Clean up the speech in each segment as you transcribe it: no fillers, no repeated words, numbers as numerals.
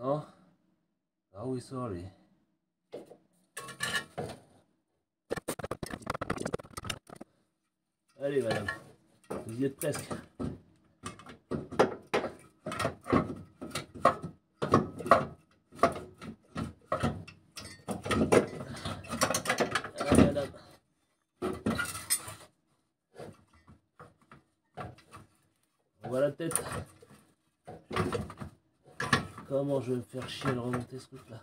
Non? Ah où il sort lui? Allez madame, vous y êtes presque. Allez madame. On voit la tête. Comment je vais me faire chier à le remonter ce truc là?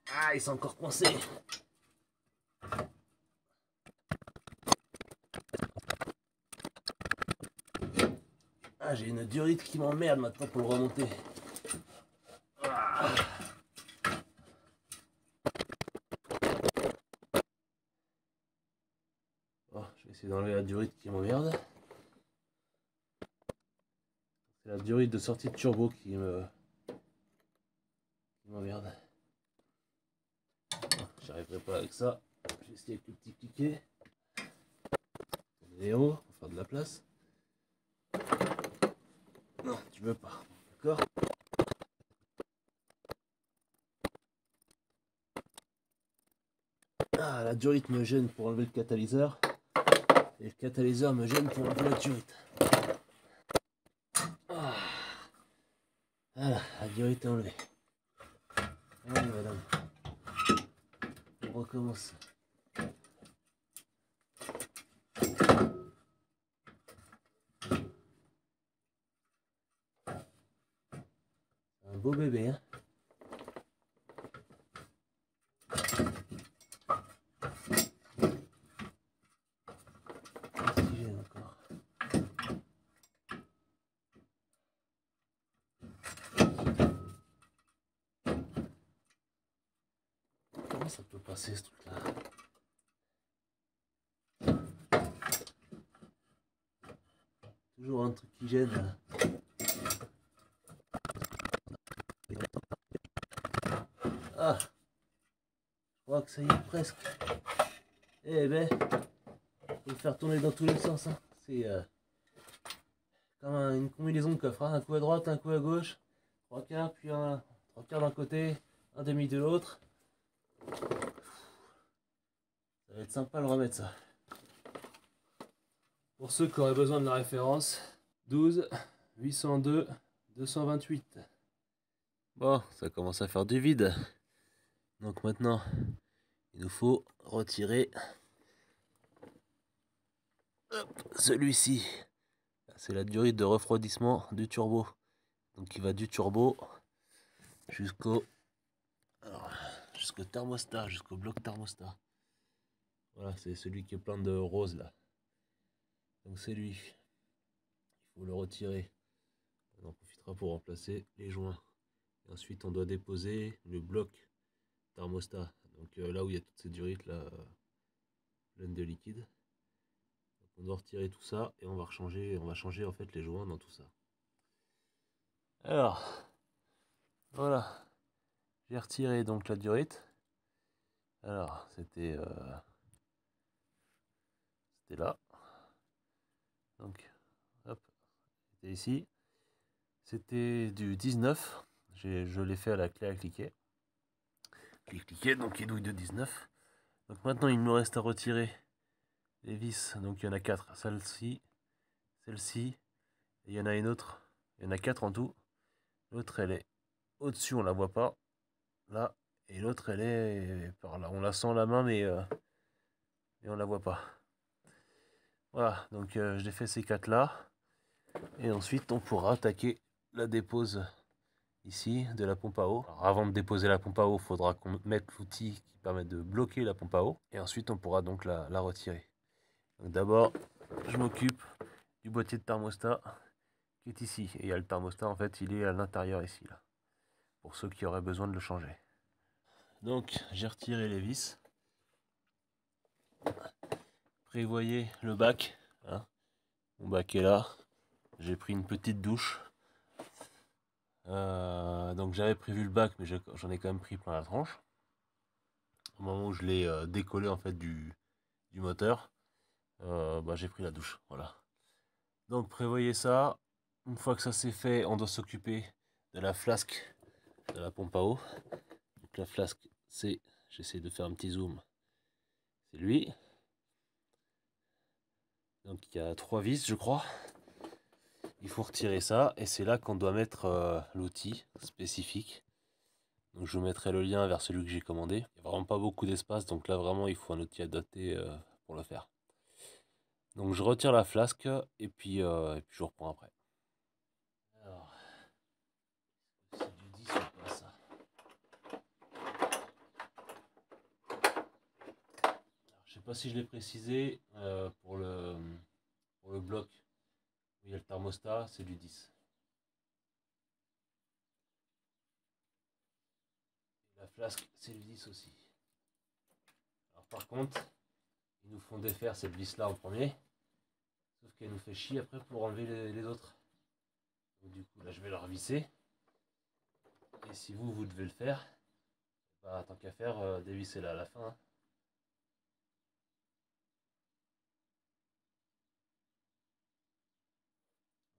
Ah, il s'est encore coincé. Ah, j'ai une durite qui m'emmerde maintenant pour le remonter. Ah. Bon, je vais essayer d'enlever la durite qui m'emmerde. C'est la durite de sortie de turbo qui m'emmerde. J'y arriverai pas avec ça. Je vais essayer avec le petit cliquet. Léo, pour faire de la place. Non, tu veux pas. D'accord? Ah, la durite me gêne pour enlever le catalyseur. Et le catalyseur me gêne pour enlever la durite. Ah. Voilà, la durite est enlevée. Allez madame. On recommence. Un beau bébé, hein. Oxygène encore. Comment ça peut passer ce truc là? Toujours un truc qui gêne là. Ah, je crois que ça y est presque. Eh ben, faut le faire tourner dans tous les sens, hein. C'est comme une combinaison de coffre, hein. Un coup à droite, un coup à gauche, 3/4, puis un 3/4 d'un côté, un demi de l'autre. Ça va être sympa de le remettre ça. Pour ceux qui auraient besoin de la référence, 12 802 228. Bon, ça commence à faire du vide. Donc maintenant, il nous faut retirer celui-ci. C'est la durite de refroidissement du turbo. Donc il va du turbo jusqu'au thermostat, jusqu'au bloc thermostat. Voilà, c'est celui qui est plein de rose là. Donc c'est lui. Il faut le retirer. On en profitera pour remplacer les joints. Et ensuite on doit déposer le bloc thermostat. Donc là où il y a toutes ces durites là, pleines de liquide. Donc, on doit retirer tout ça et on va changer en fait les joints dans tout ça. Alors, voilà. J'ai retiré donc la durite. Alors, c'était là. Donc, hop, c'était ici. C'était du 19. Je l'ai fait à la clé à cliquer. Cliquer, donc il douille de 19. Donc maintenant, il me reste à retirer les vis. Donc il y en a 4. Celle-ci, celle-ci. Et il y en a une autre. Il y en a 4 en tout. L'autre, elle est au-dessus, on la voit pas. Là. Et l'autre, elle est par là. On la sent la main, mais on la voit pas. Voilà, donc j'ai fait ces 4 là. Et ensuite, on pourra attaquer la dépose ici de la pompe à eau. Alors, avant de déposer la pompe à eau, il faudra qu'on mette l'outil qui permet de bloquer la pompe à eau. Et ensuite, on pourra donc la retirer. Donc d'abord, je m'occupe du boîtier de thermostat qui est ici. Et il y a le thermostat, en fait, il est à l'intérieur ici, là. Pour ceux qui auraient besoin de le changer. Donc, j'ai retiré les vis. Prévoyez le bac. Hein. Mon bac est là. J'ai pris une petite douche. Donc j'avais prévu le bac, mais j'en ai quand même pris plein la tranche. au moment où je l'ai décollé en fait du moteur, j'ai pris la douche. Voilà. Donc prévoyez ça. Une fois que ça c'est fait, on doit s'occuper de la flasque de la pompe à eau. Donc la flasque, c'est, j'essaie de faire un petit zoom, c'est lui. Donc il y a 3 vis, je crois. Il faut retirer ça et c'est là qu'on doit mettre l'outil spécifique. Donc je vous mettrai le lien vers celui que j'ai commandé. Il n'y a vraiment pas beaucoup d'espace, donc là vraiment il faut un outil adapté pour le faire. Donc je retire la flasque et puis je vous reprends après. Alors, c'est du 10 ou pas ça? Alors, je sais pas si je l'ai précisé, pour le bloc où il y a le thermostat, c'est du 10. Et la flasque, c'est du 10 aussi. Alors par contre, ils nous font défaire cette vis là en premier, sauf qu'elle nous fait chier après pour enlever les autres. Donc du coup là je vais la revisser. Et si vous devez le faire, bah, tant qu'à faire, dévissez-la à la fin. Hein.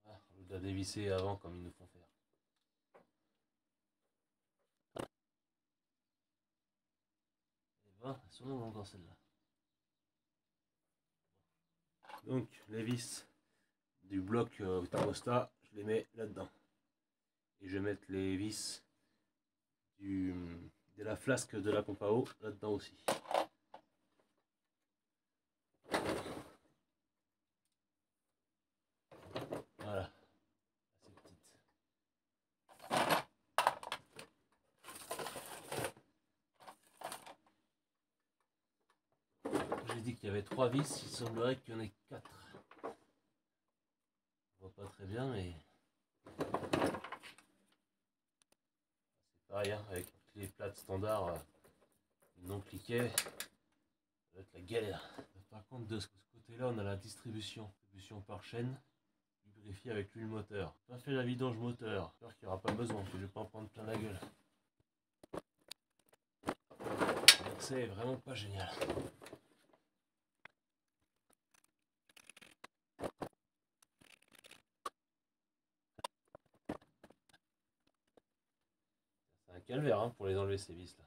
Voilà, au lieu de la dévisser avant comme ils nous font faire. Et ben, elles sont longues dans celle-là. Donc les vis du bloc thermostat, je les mets là-dedans. Et je vais mettre les vis de la flasque de la pompe à eau là-dedans aussi. Voilà. Assez petite. J'ai dit qu'il y avait 3 vis, il semblerait qu'il y en ait 4. On voit pas très bien, mais c'est pareil, hein, avec les plates standards non cliquet, ça va être la galère. Par contre, de ce côté-là, on a la distribution par chaîne, lubrifiée avec l'huile moteur. Pas fait la vidange moteur, j'espère qu'il n'y aura pas besoin, que je vais pas en prendre plein la gueule. L'accès est vraiment pas génial. C'est un calvaire hein, pour les enlever ces vis là.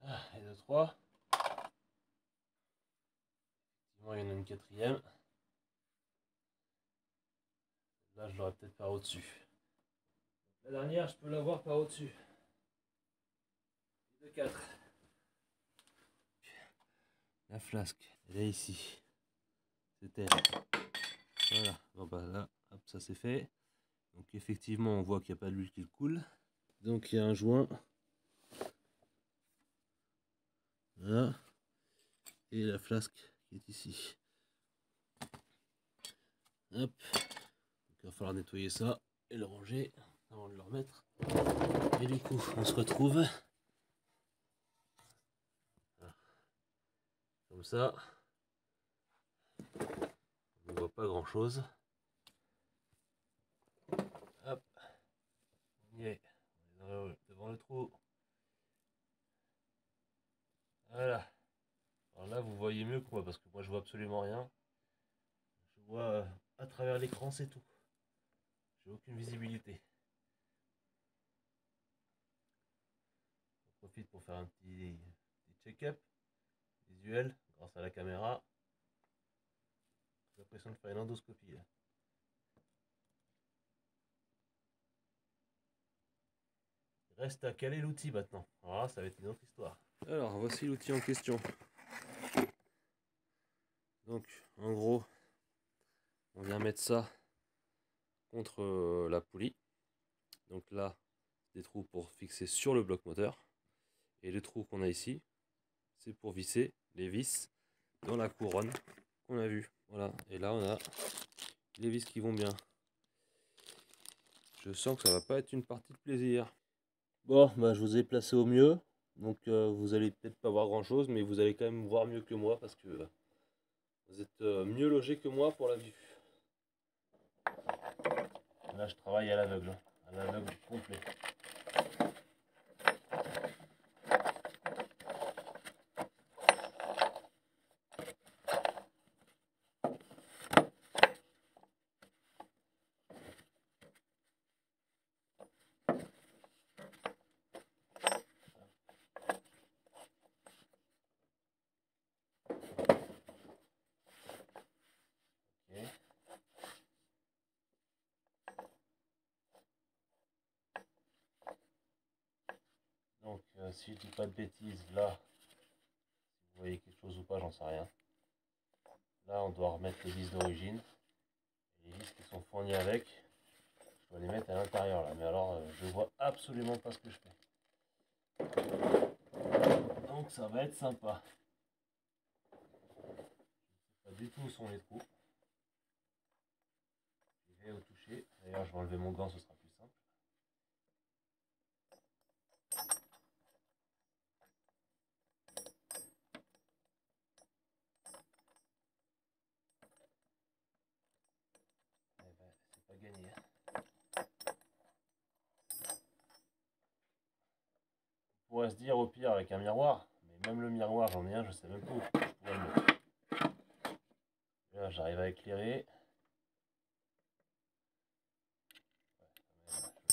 Ah, et 2, 3. Effectivement, il y en a une quatrième. Là, je l'aurais peut-être par au-dessus. La dernière, je peux l'avoir par au-dessus. 2, 4. La flasque, elle est ici. C'est elle. Voilà. Bon, bah, là, hop, ça c'est fait. Donc effectivement, on voit qu'il n'y a pas d'huile qui coule. Donc il y a un joint. Voilà. Et la flasque qui est ici. Hop. Donc, il va falloir nettoyer ça et le ranger avant de le remettre. Et du coup, on se retrouve voilà. Comme ça. On ne voit pas grand chose. Hop. On y est. On est devant le trou. Voilà. Alors là, vous voyez mieux que moi parce que moi je vois absolument rien. Je vois à travers l'écran, c'est tout. J'ai aucune visibilité. On profite pour faire un petit check-up visuel grâce à la caméra. J'ai l'impression de faire une endoscopie là. Il reste à caler l'outil maintenant. Alors là, ça va être une autre histoire. Alors, voici l'outil en question. Donc, en gros, on vient mettre ça contre la poulie. Donc là, des trous pour fixer sur le bloc moteur. Et le trou qu'on a ici, c'est pour visser les vis dans la couronne qu'on a vu. Voilà. Et là, on a les vis qui vont bien. Je sens que ça va pas être une partie de plaisir. Bon, bah, je vous ai placé au mieux. Donc vous allez peut-être pas voir grand chose, mais vous allez quand même voir mieux que moi parce que vous êtes mieux logé que moi pour la vue. Là, je travaille à l'aveugle. À à l'aveugle complet. Donc, si je dis pas de bêtises, là, si vous voyez quelque chose ou pas, j'en sais rien. Là, on doit remettre les vis d'origine. Les vis qui sont fournies avec, je dois les mettre à l'intérieur là. Mais alors, je vois absolument pas ce que je fais. Donc, ça va être sympa. Je sais pas du tout où sont les trous. Je vais au toucher. D'ailleurs, je vais enlever mon gant, ce sera plus simple. C'est pas gagné. On pourrait se dire au pire avec un miroir, mais même le miroir, j'en ai un, je sais même pas où je pourrais le mettre. Là, j'arrive à éclairer.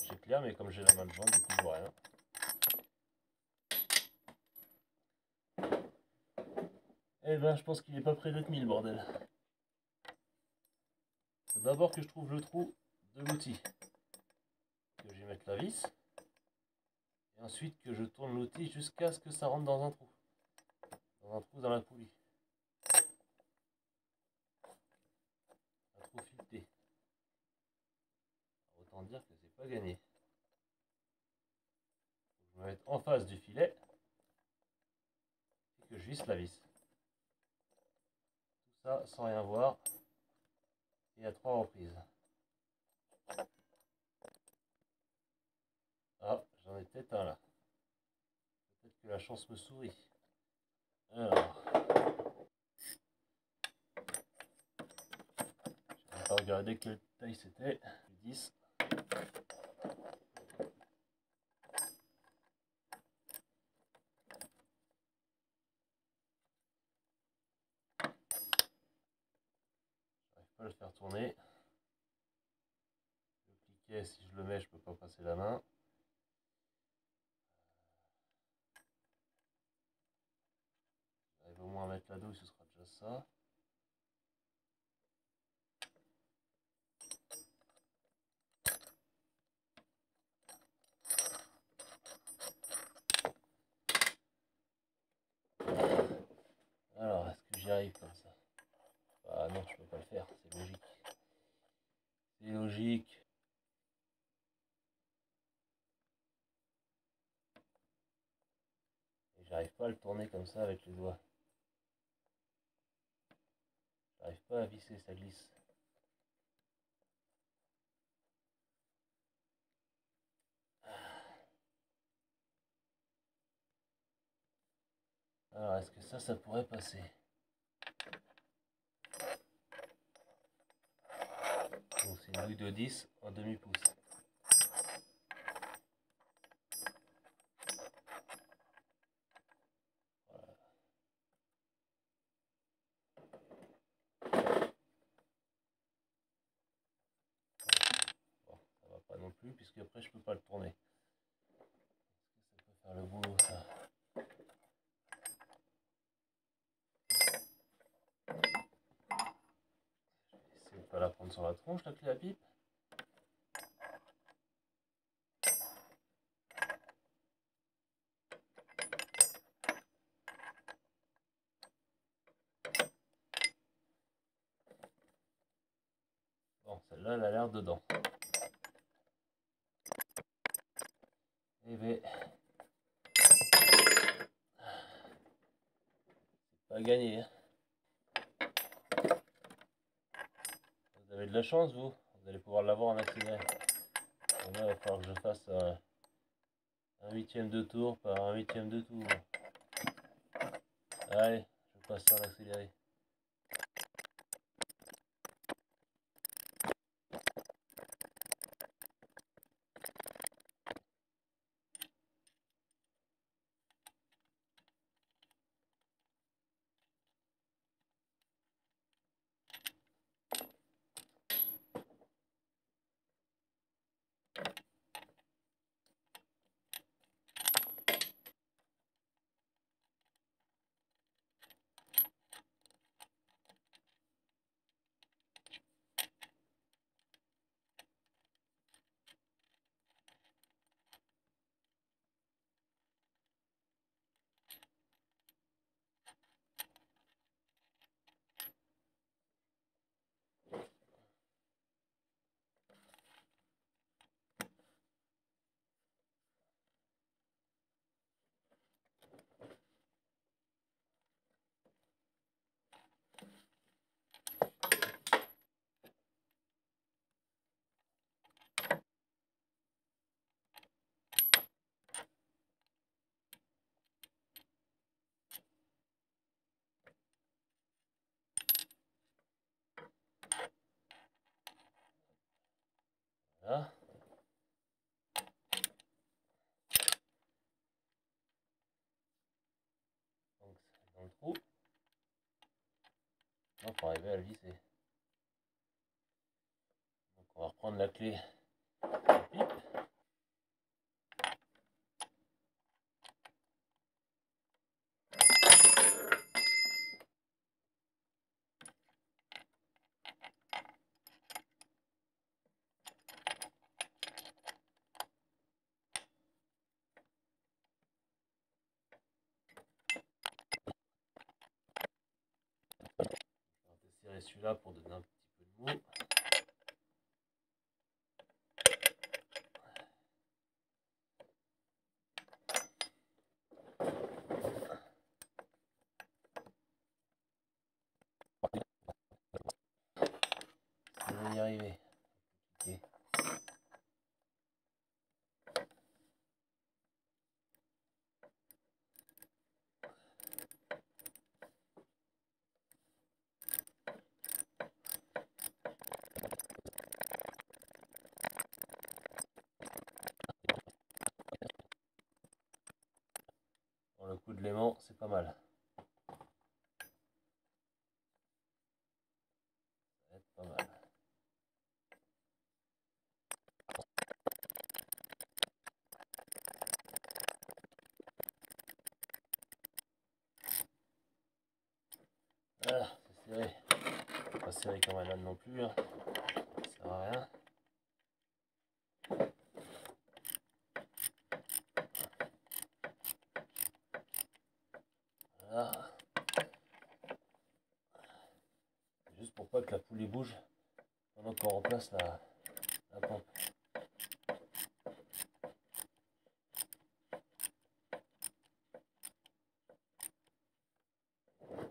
J'éclaire, mais comme j'ai la main devant, du coup, je vois rien. Eh ben, je pense qu'il n'est pas près d'être mis, le bordel. Faut d'abord que je trouve le trou de l'outil. Que je vais mettre la vis. Et ensuite que je tourne l'outil jusqu'à ce que ça rentre dans un trou. Dans un trou dans la poulie. Un trou fileté. Autant dire que c'est pas gagné. Je vais me mettre en face du filet. Et que je visse la vis. Tout ça sans rien voir. Et à 3 reprises. Ah, j'en ai peut-être un là. Peut-être que la chance me sourit. Alors. Je vais pas regarder quelle taille c'était. 10. J'arrive pas à le faire tourner. Le cliquet, si je le mets, je peux pas passer la main. J'arrive au moins à mettre la douille, ce sera déjà ça. Alors, est-ce que j'y arrive comme ça? Ah non, je peux pas le faire, c'est logique. C'est logique. Et j'arrive pas à le tourner comme ça avec les doigts. J'arrive pas à visser, ça glisse. Alors, est-ce que ça pourrait passer? Donc c'est une douille de 10 en demi-pouce. Voilà. Bon, ça va pas non plus, puisque après je peux pas le tourner. Est-ce que ça peut faire le boulot, ça? Je vais essayer de pas la prendre sur la tronche, la clé à pipe. Bon, celle-là, elle a l'air dedans. Eh bien, c'est pas gagné. Hein. Vous avez de la chance, vous. Vous allez pouvoir l'avoir en accéléré. Et là, il va falloir que je fasse un huitième de tour par un huitième de tour. Allez, je passe ça en accéléré. arriver à le visser. Donc on va reprendre la clé. Je vais desserrer celui-là pour donner un petit peu de mou. On va y arriver. Okay. Bon, le coup de l'aimant, c'est pas mal. Ça va être pas mal. Voilà, c'est serré. Pas serré comme un âne non plus. Hein. Ça sert à rien. Voilà. Juste pour pas que la poulie bouge pendant qu'on remplace la pompe.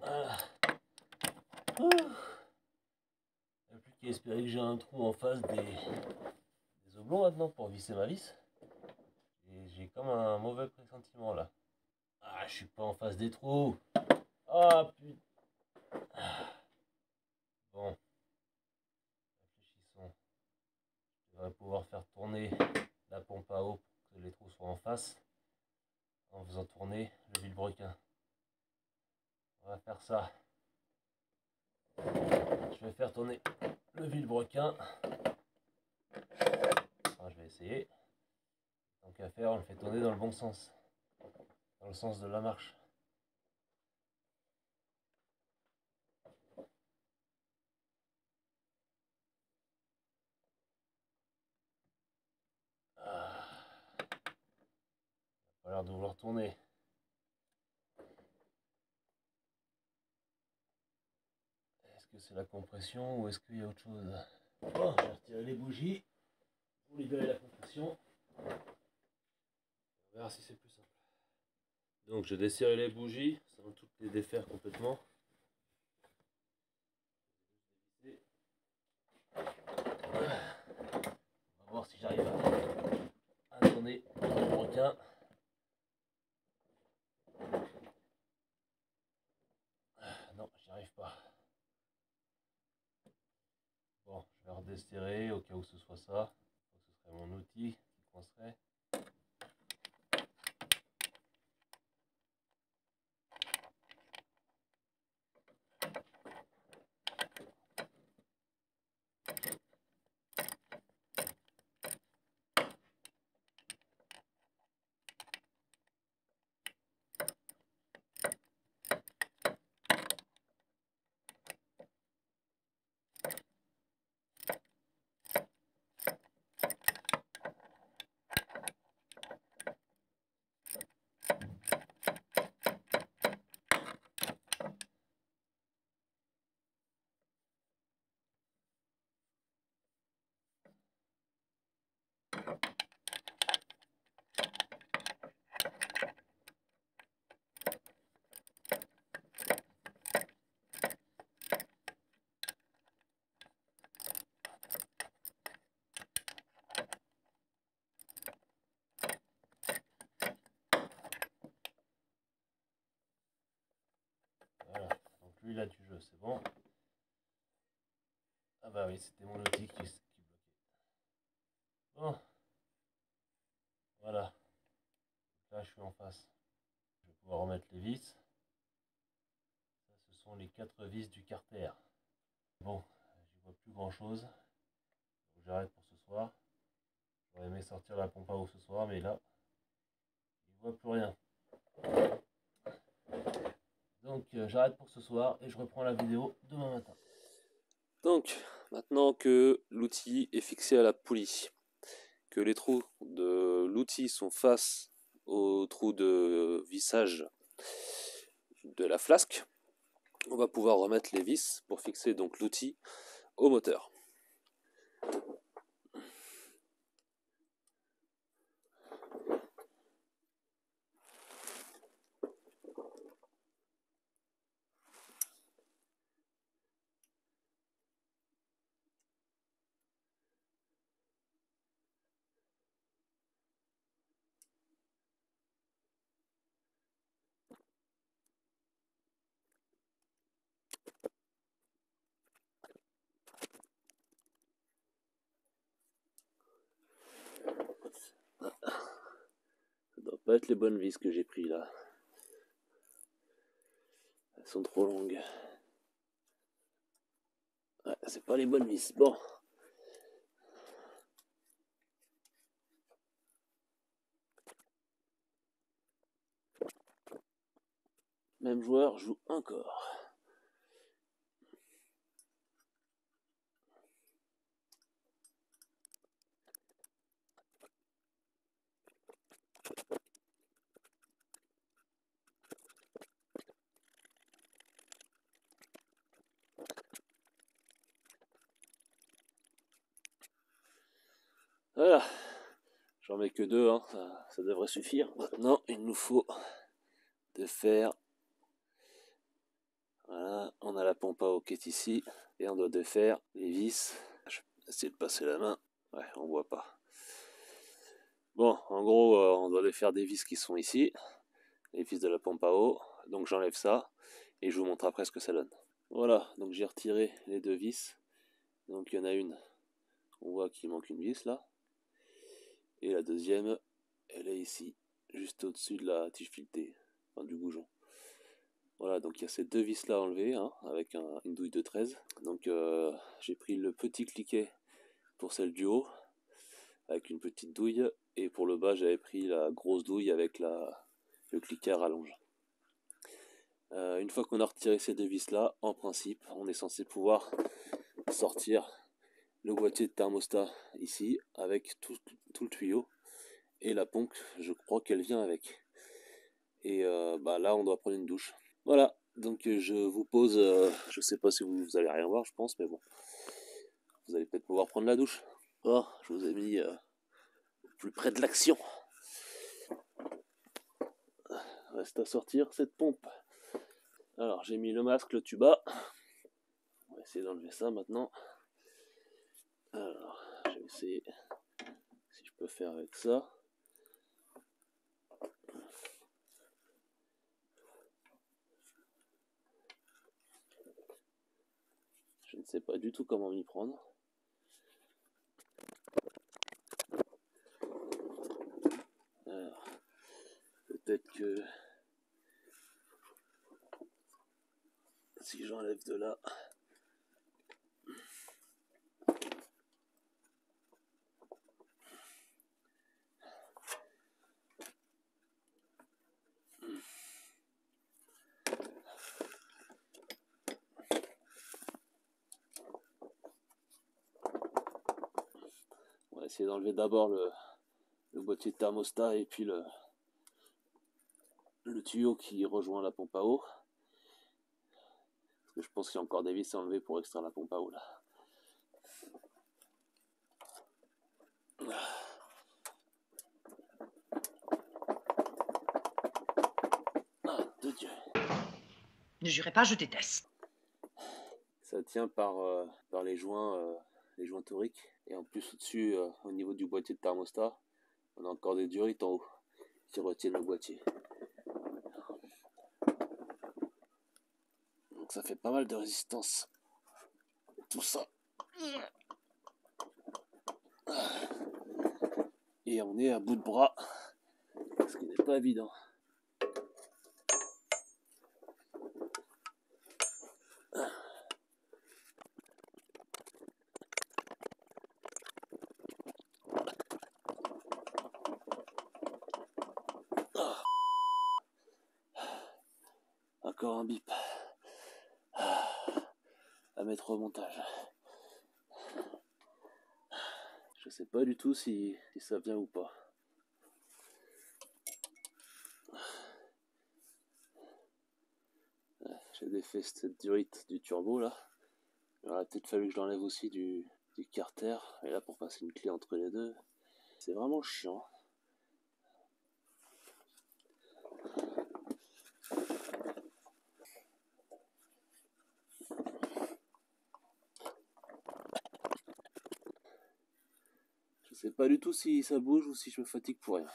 Voilà. Il n'y a plus qu'à espérer que j'ai un trou en face des oblongs maintenant pour visser ma vis. J'ai comme un mauvais pressentiment là. Ah, je suis pas en face des trous. Ah putain. Bon, réfléchissons. Je devrais pouvoir faire tourner la pompe à eau pour que les trous soient en face en faisant tourner le vilebrequin. On va faire ça. Je vais faire tourner le vilebrequin. Enfin, je vais essayer. Tant qu'à faire, on le fait tourner dans le bon sens. Dans le sens de la marche. Ah. Il a pas l'air de vouloir tourner. Est-ce que c'est la compression ou est-ce qu'il y a autre chose? Bon, je vais retirer les bougies pour libérer la compression. On verra si c'est plus simple. Donc j'ai desserré les bougies sans toutes les défaire complètement. On va voir si j'arrive à tourner le requin. Non, j'y arrive pas. Bon, je vais redesserrer au cas où ce soit ça. Ce serait mon outil qui coincerait. Voilà, donc lui il a du jeu, c'est bon. Ah bah oui, c'était mon outil qui bloquait. Bon, voilà. Là je suis en face. Je vais pouvoir remettre les vis. Ça, ce sont les 4 vis du carter. Bon, j'y vois plus grand chose. J'arrête pour ce soir. J'aurais aimé sortir la pompe à eau ce soir, mais là, je vois plus rien. Donc j'arrête pour ce soir et je reprends la vidéo demain matin. Donc, maintenant que l'outil est fixé à la poulie, que les trous de l'outil sont face aux trous de vissage de la flasque, on va pouvoir remettre les vis pour fixer donc l'outil au moteur. Ça doit pas être les bonnes vis que j'ai pris là. Elles sont trop longues. Ouais, c'est pas les bonnes vis. Bon. Même joueur joue encore. Voilà. J'en mets que deux, hein. Ça devrait suffire. Maintenant, il nous faut défaire. Voilà, on a la pompe à eau qui est ici. Et on doit défaire les vis. Je vais essayer de passer la main. Ouais, on voit pas. Bon, en gros, on doit défaire des vis qui sont ici. Les vis de la pompe à eau. Donc j'enlève ça. Et je vous montre après ce que ça donne. Voilà, donc j'ai retiré les deux vis. Donc il y en a une. On voit qu'il manque une vis là. Et la deuxième, elle est ici, juste au-dessus de la tige filetée, enfin du goujon. Voilà, donc il y a ces deux vis là enlevées, hein, avec une douille de 13. Donc j'ai pris le petit cliquet pour celle du haut, avec une petite douille, et pour le bas j'avais pris la grosse douille avec le cliquet à rallonge. Une fois qu'on a retiré ces deux vis là, en principe, on est censé pouvoir sortir le boîtier de thermostat ici, avec tout le tuyau. Et la pompe, je crois qu'elle vient avec. Et là, on doit prendre une douche. Voilà, donc je vous pose, je sais pas si vous allez rien voir, je pense, mais bon, vous allez peut-être pouvoir prendre la douche. Oh, je vous ai mis plus près de l'action. Reste à sortir cette pompe. Alors, j'ai mis le masque, le tuba. On va essayer d'enlever ça maintenant. Alors, je vais essayer si je peux faire avec ça. Je ne sais pas du tout comment m'y prendre. Alors, peut-être que si j'enlève de là, on va essayer d'enlever d'abord le boîtier de thermostat et puis le tuyau qui rejoint la pompe à eau. Parce que je pense qu'il y a encore des vis à enlever pour extraire la pompe à eau là. Ah, de Dieu. Ne jurez pas, je déteste. Ça tient par les joints toriques. Et en plus au-dessus, au niveau du boîtier de thermostat, on a encore des durites en haut qui retiennent le boîtier. Donc ça fait pas mal de résistance. Tout ça. Et on est à bout de bras. Ce qui n'est pas évident. encore un bip. À mettre au montage. Je sais pas du tout si ça vient ou pas. J'ai défait cette durite du turbo là. Il aurait peut-être fallu que je l'enlève aussi du carter. Et là pour passer une clé entre les deux. C'est vraiment chiant. Je sais pas du tout si ça bouge ou si je me fatigue pour rien.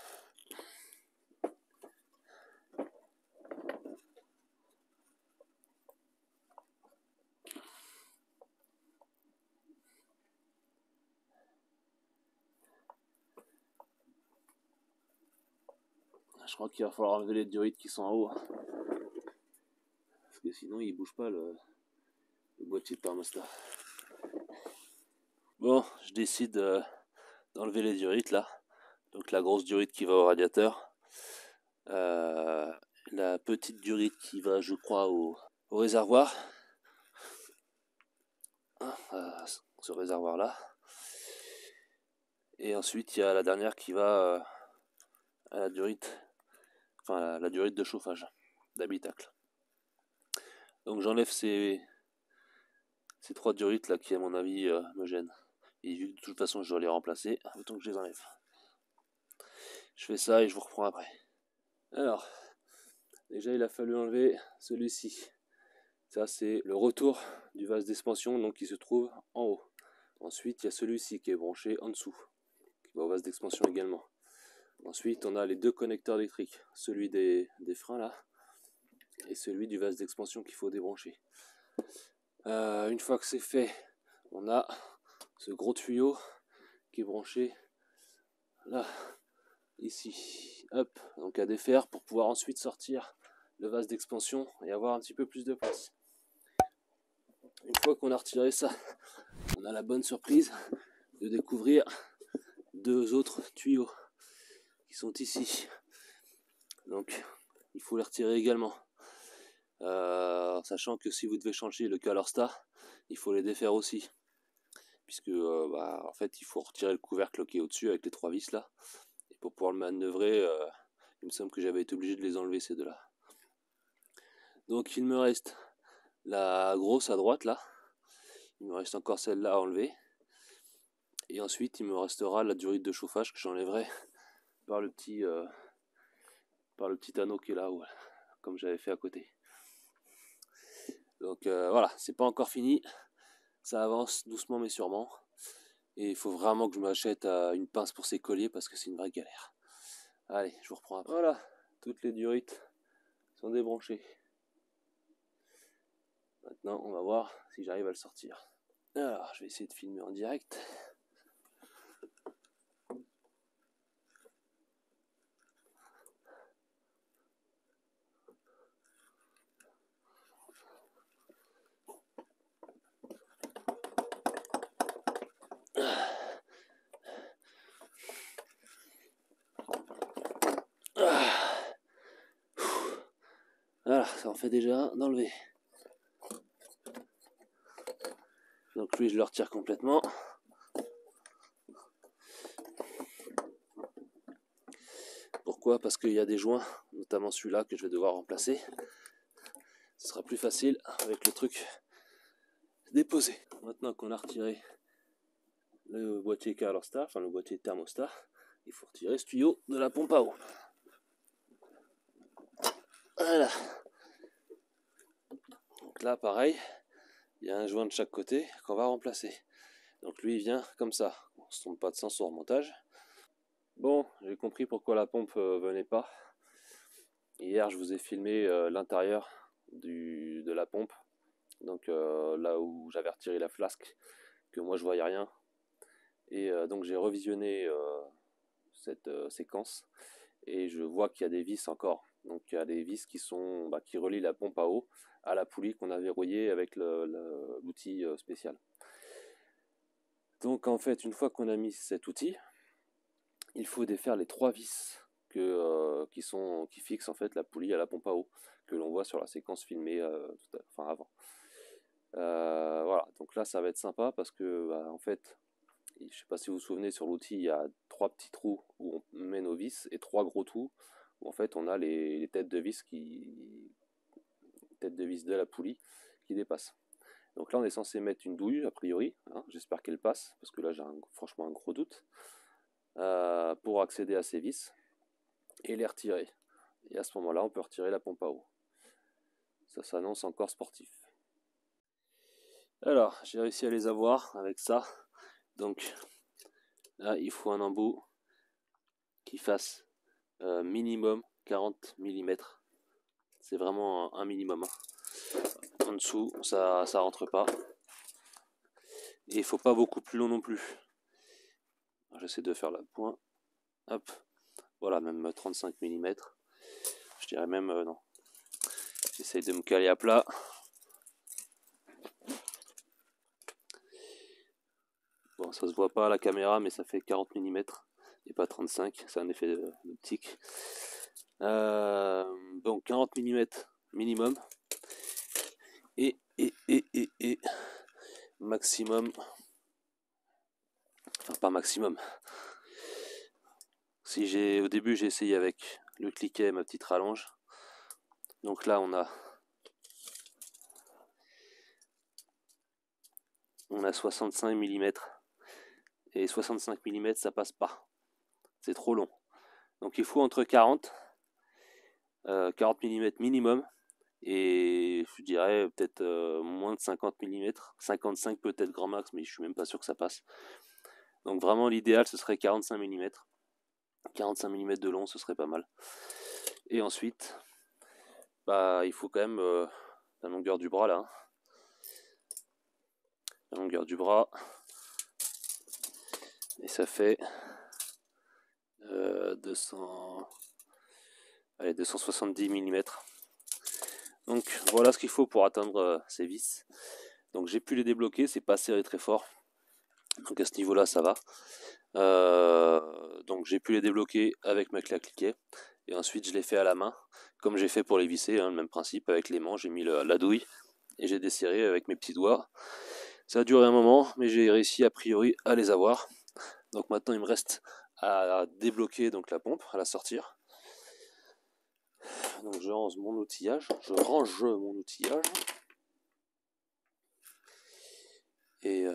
Je crois qu'il va falloir enlever les durites qui sont en haut. Parce que sinon il bouge pas le boîtier de thermostat. Bon, je décide d'enlever les durites là. Donc la grosse durite qui va au radiateur. La petite durite qui va, je crois, au réservoir. Ce réservoir là. Et ensuite il y a la dernière qui va à la durite. Enfin la durite de chauffage d'habitacle. Donc j'enlève ces 3 durites là qui à mon avis me gênent. Et vu que de toute façon je dois les remplacer, autant que je les enlève. Je fais ça et je vous reprends après. Alors, déjà il a fallu enlever celui-ci. Ça c'est le retour du vase d'expansion donc qui se trouve en haut. Ensuite il y a celui-ci qui est branché en dessous, qui va au vase d'expansion également. Ensuite on a les deux connecteurs électriques, celui des freins là, et celui du vase d'expansion qu'il faut débrancher. Une fois que c'est fait, on a ce gros tuyau qui est branché là, ici, hop, donc à défaire pour pouvoir ensuite sortir le vase d'expansion et avoir un petit peu plus de place. Une fois qu'on a retiré ça, on a la bonne surprise de découvrir deux autres tuyaux qui sont ici. Donc il faut les retirer également. Sachant que si vous devez changer le ColorStar, il faut les défaire aussi. Puisque en fait il faut retirer le couvercle qui est au-dessus avec les 3 vis là. Et pour pouvoir le manœuvrer, il me semble que j'avais été obligé de les enlever ces deux-là. Donc il me reste la grosse à droite là. Il me reste encore celle-là à enlever. Et ensuite il me restera la durite de chauffage que j'enlèverai par le petit anneau qui est là, comme j'avais fait à côté. Donc voilà, c'est pas encore fini. Ça avance doucement mais sûrement. Et il faut vraiment que je m'achète une pince pour ces colliers parce que c'est une vraie galère. Allez, je vous reprends après. Voilà, toutes les durites sont débranchées. Maintenant, on va voir si j'arrive à le sortir. Alors, je vais essayer de filmer en direct. Voilà, ça en fait déjà un d'enlever. Donc lui, je le retire complètement. Pourquoi? Parce qu'il y a des joints, notamment celui-là, que je vais devoir remplacer. Ce sera plus facile avec le truc déposé. Maintenant qu'on a retiré le boîtier ColorStar, enfin le boîtier thermostat, il faut retirer ce tuyau de la pompe à eau. Voilà. Donc là, pareil, il y a un joint de chaque côté qu'on va remplacer. Donc lui, il vient comme ça. On ne se trompe pas de sens au remontage. Bon, j'ai compris pourquoi la pompe venait pas. Hier, je vous ai filmé l'intérieur de la pompe. Donc là où j'avais retiré la flasque, que moi je voyais rien. Et donc j'ai revisionné cette séquence et je vois qu'il y a des vis encore. Donc il y a des vis qui relient la pompe à eau à la poulie qu'on a verrouillée avec l'outil spécial. Donc en fait, une fois qu'on a mis cet outil, il faut défaire les 3 vis qui fixent en fait la poulie à la pompe à eau que l'on voit sur la séquence filmée enfin avant. Voilà, donc là ça va être sympa parce que bah, en fait, je sais pas si vous vous souvenez, sur l'outil il y a 3 petits trous où on met nos vis et 3 gros trous où en fait on a les têtes de vis de la poulie qui dépassent. Donc là on est censé mettre une douille a priori, hein, j'espère qu'elle passe parce que là j'ai franchement un gros doute, pour accéder à ces vis et les retirer. Et à ce moment là on peut retirer la pompe à eau. Ça s'annonce encore sportif. Alors j'ai réussi à les avoir avec ça. Donc là il faut un embout qui fasse minimum 40 mm. C'est vraiment un minimum, hein. En dessous ça rentre pas. Et il faut pas beaucoup plus long non plus. J'essaie de faire la pointe. Hop. Voilà, même 35 mm. Je dirais même non. J'essaie de me caler à plat. Bon, ça se voit pas à la caméra, mais ça fait 40 mm et pas 35. C'est un effet d'optique. Donc 40 mm minimum. Et maximum. Enfin, pas maximum. Au début, j'ai essayé avec le cliquet et ma petite rallonge. Donc là, on a 65 mm. Et 65 mm, ça passe pas. C'est trop long. Donc il faut entre 40 mm minimum. Et je dirais peut-être moins de 50 mm. 55 peut-être grand max, mais je suis même pas sûr que ça passe. Donc vraiment l'idéal, ce serait 45 mm. 45 mm de long, ce serait pas mal. Et ensuite, bah, il faut quand même la longueur du bras là. Hein. La longueur du bras. Et ça fait 270 mm. Donc voilà ce qu'il faut pour atteindre ces vis. Donc j'ai pu les débloquer, c'est pas serré très fort. Donc à ce niveau-là, ça va. Donc j'ai pu les débloquer avec ma clé à cliquet. Et ensuite je l'ai fait à la main, comme j'ai fait pour les visser, hein, le même principe avec les manches, j'ai mis la douille et j'ai desserré avec mes petits doigts. Ça a duré un moment, mais j'ai réussi a priori à les avoir. Donc maintenant il me reste à débloquer donc la pompe, à la sortir. Donc je range mon outillage, et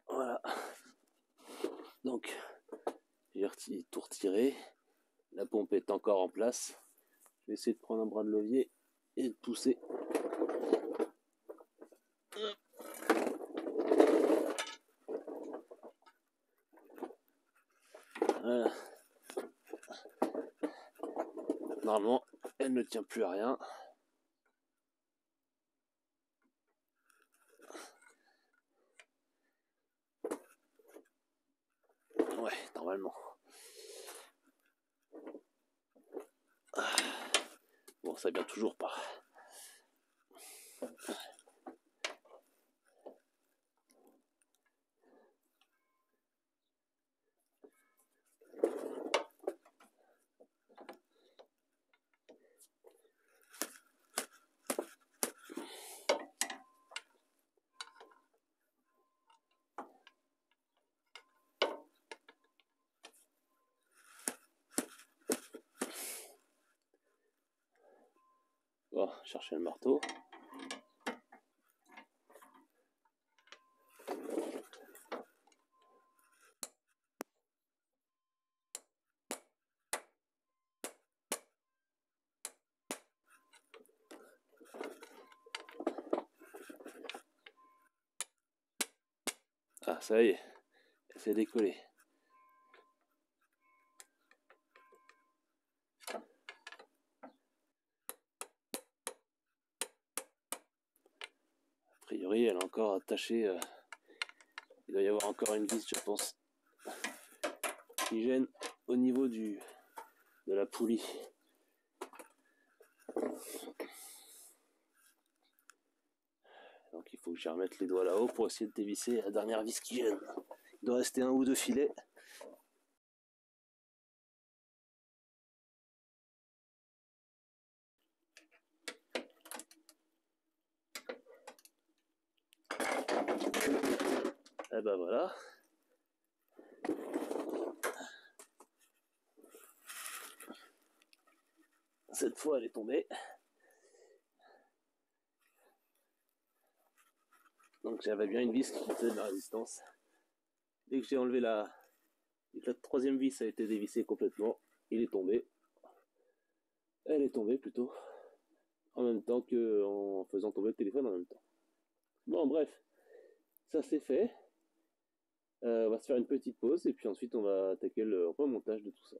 voilà. Donc j'ai tout retiré, la pompe est encore en place. Je vais essayer de prendre un bras de levier et de pousser. Voilà. Normalement, elle ne tient plus à rien. Ouais, normalement. Bon, ça vient toujours pas. Bon, chercher le marteau. Ah, ça y est, c'est décollé. A priori, elle est encore attachée. Il doit y avoir encore une vis, je pense, qui gêne au niveau de la poulie. Donc il faut que j'y remette les doigts là-haut pour essayer de dévisser la dernière vis qui gêne. Il doit rester un ou deux filets. Et ben voilà. Cette fois, elle est tombée. Donc j'avais bien une vis qui faisait de la résistance. Dès que j'ai enlevé la troisième vis a été dévissée complètement, il est tombé. Elle est tombée plutôt. En même temps que en faisant tomber le téléphone en même temps. Bon bref, ça c'est fait. On va se faire une petite pause et puis ensuite on va attaquer le remontage de tout ça.